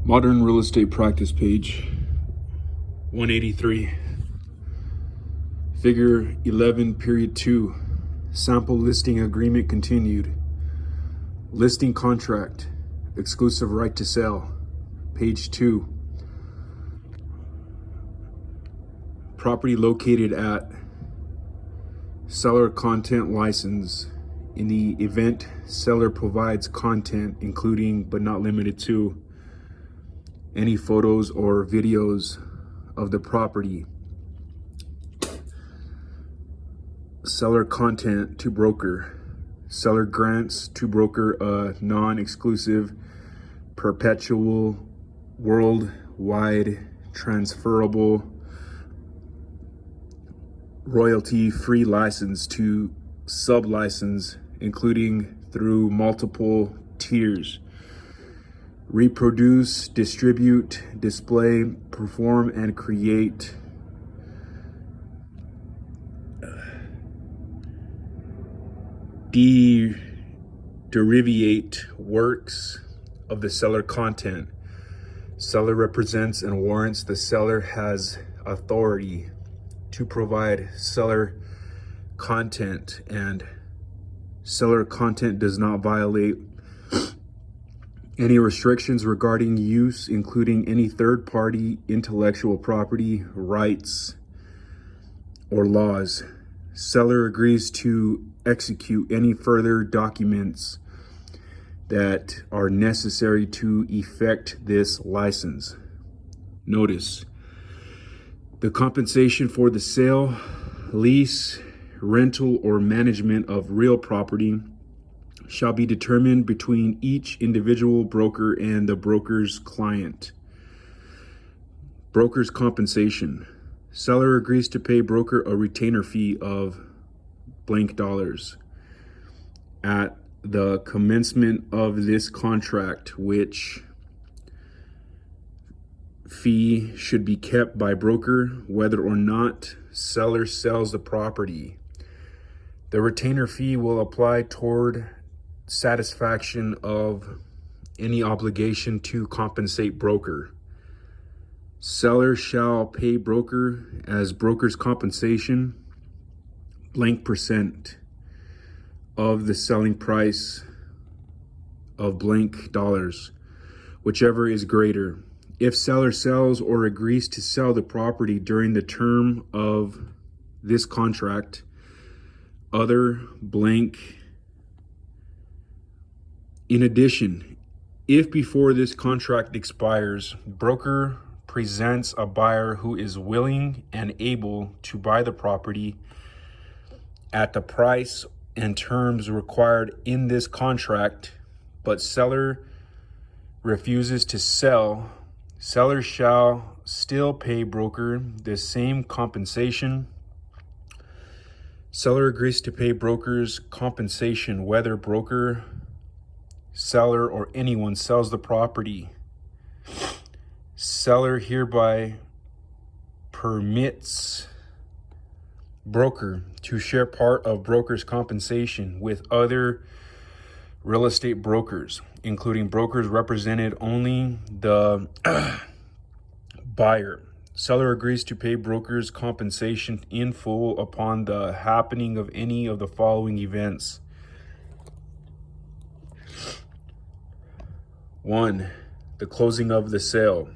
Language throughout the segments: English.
Modern real estate practice page 183. Figure 11, period 2. Sample listing agreement continued. Listing contract. Exclusive right to sell. Page 2. Property located at seller content license. In the event seller provides content including but not limited to any photos or videos of the property. Seller content to broker. Seller grants to broker a non-exclusive, perpetual, worldwide, transferable, royalty-free license to sub-license, including through multiple tiers. Reproduce, distribute, display, perform, and create derivate works of the seller content. Seller represents and warrants the seller has authority to provide seller content, and seller content does not violate any restrictions regarding use, including any third-party intellectual property rights or laws. Seller agrees to execute any further documents that are necessary to effect this license. Notice: the compensation for the sale, lease, rental, or management of real property shall be determined between each individual broker and the broker's client. Broker's compensation. Seller agrees to pay broker a retainer fee of blank dollars at the commencement of this contract, which fee should be kept by broker whether or not seller sells the property. The retainer fee will apply toward satisfaction of any obligation to compensate broker. Seller shall pay broker as broker's compensation blank percent of the selling price of blank dollars, whichever is greater. If seller sells or agrees to sell the property during the term of this contract, other blank. In addition, if before this contract expires, broker presents a buyer who is willing and able to buy the property at the price and terms required in this contract, but seller refuses to sell, seller shall still pay broker the same compensation. Seller agrees to pay broker's compensation whether broker, seller, or anyone sells the property. Seller hereby permits broker to share part of broker's compensation with other real estate brokers, including brokers represented only the buyer. Seller agrees to pay broker's compensation in full upon the happening of any of the following events. 1. The closing of the sale.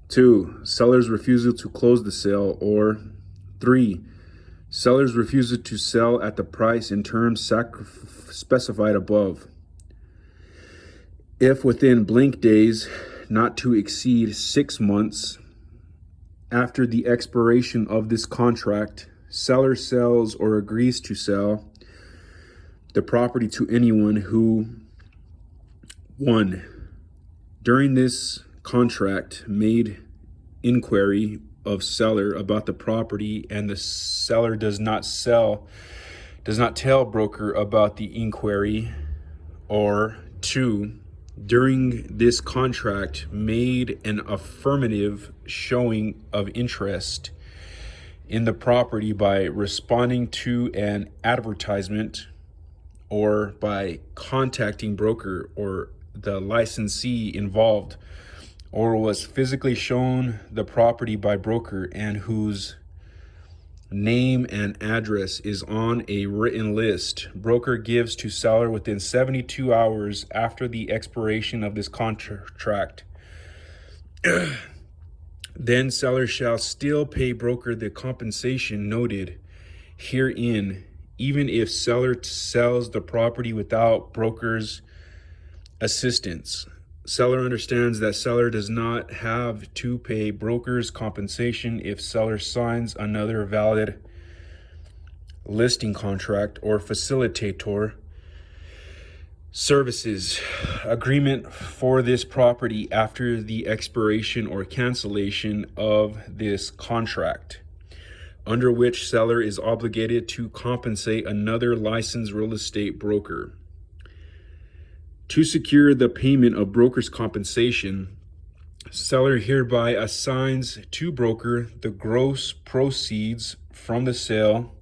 2. Seller's refusal to close the sale. Or 3. Seller's refusal to sell at the price and terms specified above. If within blank days, not to exceed 6 months after the expiration of this contract, seller sells or agrees to sell the property to anyone who 1. During this contract made inquiry of seller about the property and the seller does not tell broker about the inquiry. Or 2. During this contract made an affirmative showing of interest in the property by responding to an advertisement or by contacting broker or the licensee involved or was physically shown the property by broker and whose name and address is on a written list, broker gives to seller within 72 hours after the expiration of this contract. Then seller shall still pay broker the compensation noted herein, even if seller sells the property without broker's assistance. Seller understands that seller does not have to pay broker's compensation if seller signs another valid listing contract or facilitator services agreement for this property after the expiration or cancellation of this contract, under which seller is obligated to compensate another licensed real estate broker. To secure the payment of broker's compensation, seller hereby assigns to broker the gross proceeds from the sale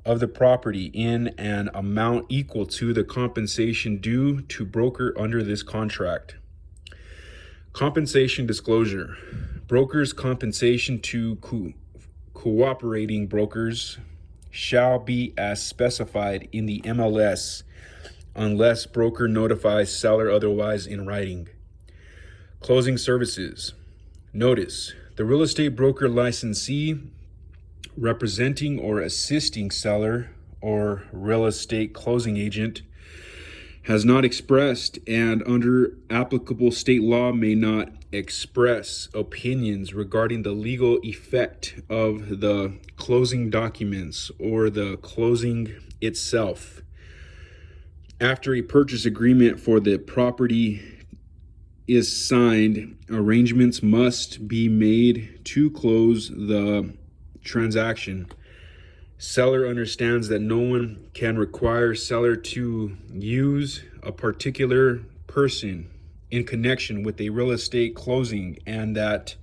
of the property in an amount equal to the compensation due to broker under this contract. Compensation disclosure. Broker's compensation to cooperating brokers shall be as specified in the MLS unless broker notifies seller otherwise in writing. Closing services. Notice, the real estate broker licensee representing or assisting seller or real estate closing agent has not expressed and under applicable state law may not express opinions regarding the legal effect of the closing documents or the closing itself. After a purchase agreement for the property is signed, arrangements must be made to close the transaction. Seller understands that no one can require seller to use a particular person in connection with a real estate closing, and that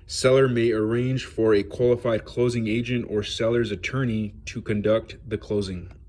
seller may arrange for a qualified closing agent or seller's attorney to conduct the closing.